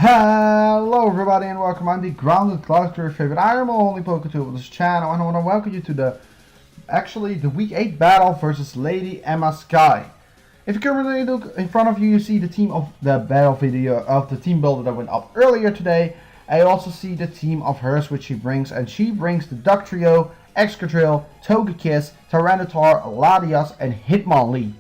Hello everybody and welcome. I'm the grounded Gliscor favorite. I am only Poketube on this channel and I want to welcome you to the week 8 battle versus Lady Emma Sky. If you currently look in front of you, you see the team of the battle video of the team builder that went up earlier today. I also see the team of hers which she brings, and she brings the Duck Trio, Excadrill, Togekiss, Tyranitar, Latias and Hitmonlee.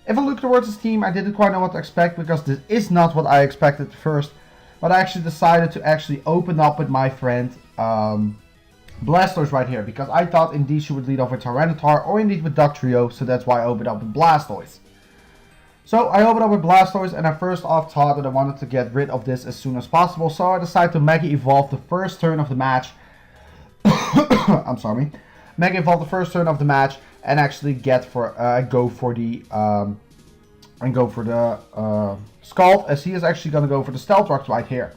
If I look towards this team, I didn't quite know what to expect because this is not what I expected first. But I actually decided to open up with my friend Blastoise right here. Because I thought indeed she would lead off with Tyranitar or indeed with Duck Trio. So that's why I opened up with Blastoise. So I opened up with Blastoise and I first off thought that I wanted to get rid of this as soon as possible. So I decided to Mega Evolve the first turn of the match. I'm sorry. Mega Evolve the first turn of the match. And actually go for the Scald, as he is actually going to go for the Stealth Rocks right here.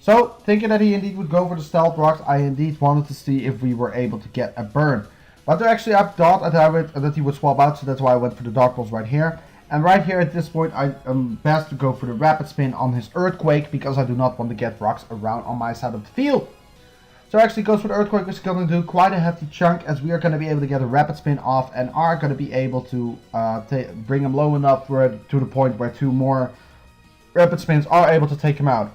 So thinking that he indeed would go for the Stealth Rocks, I indeed wanted to see if we were able to get a burn. But actually I thought that he would swap out, so that's why I went for the Dark Pulse right here. And right here at this point I am best to go for the Rapid Spin on his Earthquake, because I do not want to get rocks around on my side of the field. So actually goes for the Earthquake, which is going to do quite a hefty chunk, as we are going to be able to get a Rapid Spin off and are going to be able to bring him low enough to the point where 2 more Rapid Spins are able to take him out.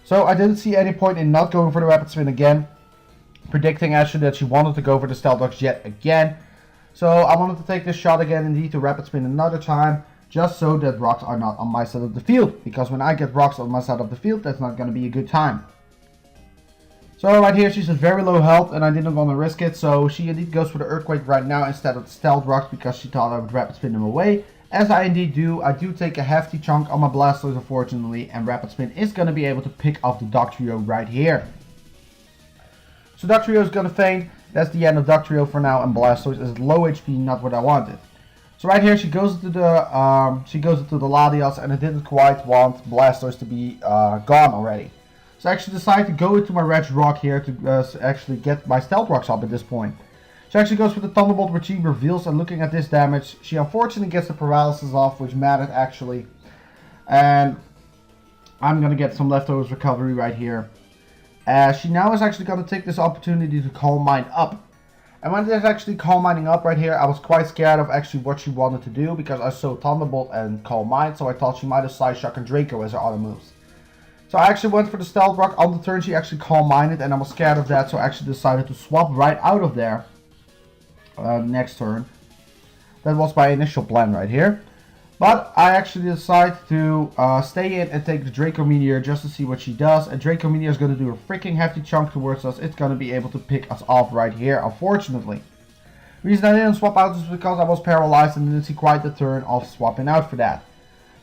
So I didn't see any point in not going for the Rapid Spin again, predicting actually that she wanted to go for the Stealth Rocks yet again. So I wanted to take this shot again, indeed to Rapid Spin another time, just so that rocks are not on my side of the field, because when I get rocks on my side of the field, that's not going to be a good time. So right here she's at very low health and I didn't want to risk it, so she indeed goes for the Earthquake right now instead of the Stealth Rocks, because she thought I would Rapid Spin him away. As I indeed do, I do take a hefty chunk on my Blastoise unfortunately, and Rapid Spin is going to be able to pick off the Duck Trio right here. So Duck Trio is going to faint, that's the end of Duck Trio for now, and Blastoise is low HP, not what I wanted. So right here she goes into the Latias, and I didn't quite want Blastoise to be gone already. So I actually decided to go into my Reg Rock here to actually get my Stealth Rocks up at this point. She actually goes for the Thunderbolt, which she reveals, and looking at this damage, she unfortunately gets the Paralysis off, which mattered actually. And I'm going to get some leftovers recovery right here. She now is actually going to take this opportunity to Calm Mind up. And when there's actually Calm Minding up right here, I was quite scared of actually what she wanted to do, because I saw Thunderbolt and Calm Mind, so I thought she might have Psy Shock and Draco as her other moves. So I actually went for the Stealth Rock. On the turn she actually Calm Minded, and I was scared of that, so I actually decided to swap right out of there next turn. That was my initial plan right here. But I actually decided to stay in and take the Draco Meteor just to see what she does. And Draco Meteor is going to do a freaking hefty chunk towards us. It's going to be able to pick us off right here, unfortunately. The reason I didn't swap out is because I was paralyzed and didn't see quite the turn of swapping out for that.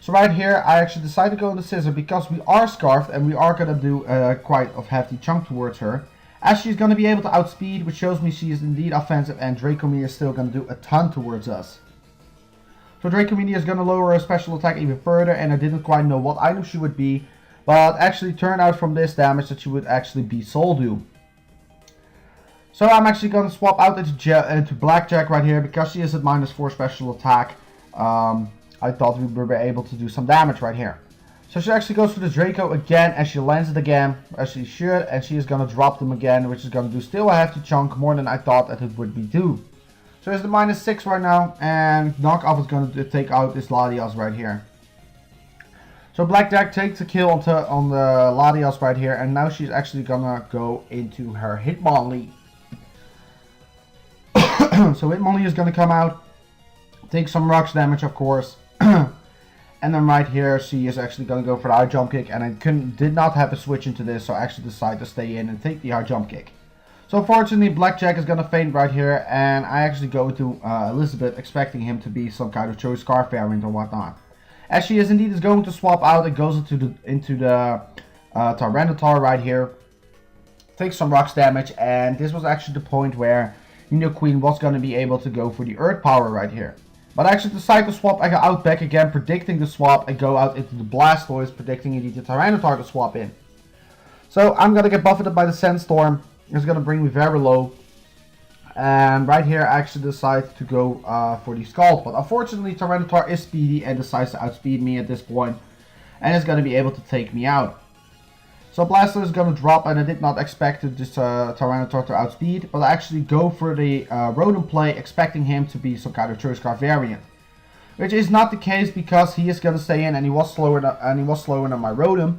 So right here, I actually decided to go in the Scissor because we are Scarfed and we are going to do quite a hefty chunk towards her. As she's going to be able to outspeed, which shows me she is indeed offensive, and Draco Meteor is still going to do a ton towards us. So Draco Meteor is going to lower her special attack even further, and I didn't quite know what item she would be. But actually turned out from this damage that she would actually be Soul Dew. So I'm actually going to swap out into Blackjack right here because she is at -4 special attack. I thought we were able to do some damage right here. So she actually goes for the Draco again, and she lands it again, as she should, and she is going to drop them again, which is going to do still a hefty chunk, more than I thought that it would be due. So it's the -6 right now, and Knockoff is going to take out this Latias right here. So Blackjack takes a kill on the Latias right here, and now she's actually going to go into her Hitmonlee. So Hitmonlee is going to come out, take some rocks damage of course. And then right here she is actually going to go for the high jump kick, and I did not have a switch into this, so I actually decided to stay in and take the high jump kick. So fortunately Blackjack is going to faint right here, and I actually go to Elizabeth expecting him to be some kind of Choice Scarf variant or whatnot. As she is going to swap out, it goes into the Tyranitar right here, takes some rocks damage, and this was actually the point where Nidoqueen was going to be able to go for the Earth Power right here. But I actually decided to swap out back again, predicting the swap, and go out into the Blastoise, predicting indeed the Tyranitar to swap in. So I'm going to get buffeted by the Sandstorm. It's going to bring me very low. And right here I actually decided to go for the Scald. But unfortunately Tyranitar is speedy and decides to outspeed me at this point. and it's going to be able to take me out. So Blastoise is going to drop, and I did not expect this Tyranitar to outspeed, but I actually go for the Rotom play, expecting him to be some kind of choice scarf variant. Which is not the case, because he is going to stay in, and he was slower than my Rotom.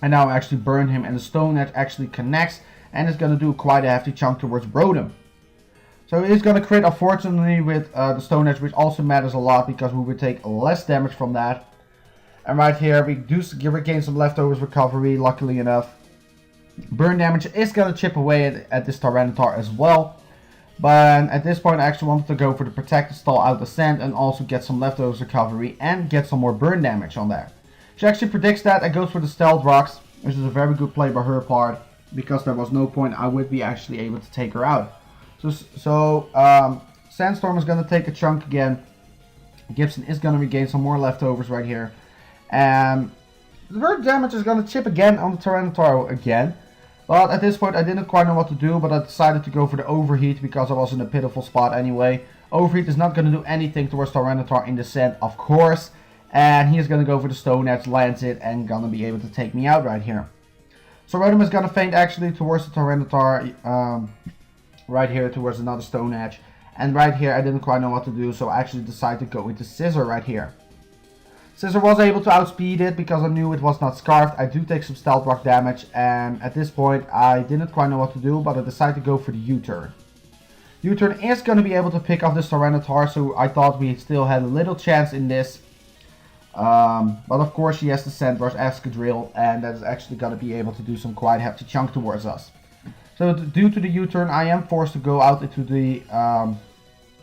And now I actually burn him, and the Stone Edge actually connects, and it's going to do quite a hefty chunk towards Rotom. So it is going to crit, unfortunately, with the Stone Edge, which also matters a lot, because we would take less damage from that. And right here, we do regain some leftovers recovery, luckily enough. Burn damage is going to chip away at this Tyranitar as well. But at this point, I actually wanted to go for the Protected Stall out the sand and also get some leftovers recovery and get some more burn damage on there. She actually predicts that and goes for the Stealth Rocks, which is a very good play by her part, because there was no point I would be actually able to take her out. Sandstorm is going to take a chunk again. Gibson is going to regain some more leftovers right here. And the burn damage is going to chip again on the Tyranitar again. But at this point I didn't quite know what to do, but I decided to go for the Overheat because I was in a pitiful spot anyway. Overheat is not going to do anything towards Tyranitar in the sand, of course. And he is going to go for the Stone Edge, lands it, and going to be able to take me out right here. So Rotom is going to feint actually towards the Tyranitar, right here towards another Stone Edge. And right here I didn't quite know what to do, so I actually decided to go with the Scissor right here. Scissor was able to outspeed it because I knew it was not scarfed. I do take some Stealth Rock damage, and at this point I didn't quite know what to do, but I decided to go for the U-turn. U-turn is going to be able to pick off this Tyranitar, so I thought we still had a little chance in this. But of course she has the Sandrush Excadrill, and that is actually going to be able to do some quite hefty chunk towards us. So due to the U-turn, I am forced to go out into the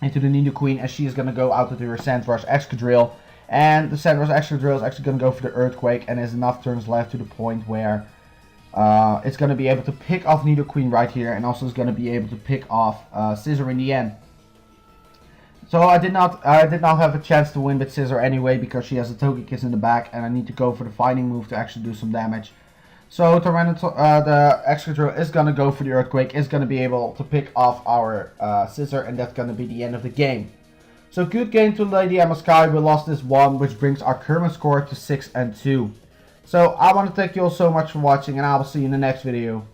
Nidoqueen, as she is going to go out into her Sandrush Excadrill. And the Sandrush Excadrill is actually going to go for the Earthquake, and there's enough turns left to the point where it's going to be able to pick off Nidoqueen right here, and also is going to be able to pick off Scissor in the end. So I did not have a chance to win with Scissor anyway, because she has a Togekiss in the back, and I need to go for the fighting move to actually do some damage. So the Excadrill is going to go for the Earthquake, is going to be able to pick off our Scissor, and that's going to be the end of the game. So good game to Lady Emma Sky. We lost this one, which brings our current score to 6-2. So I want to thank you all so much for watching, and I will see you in the next video.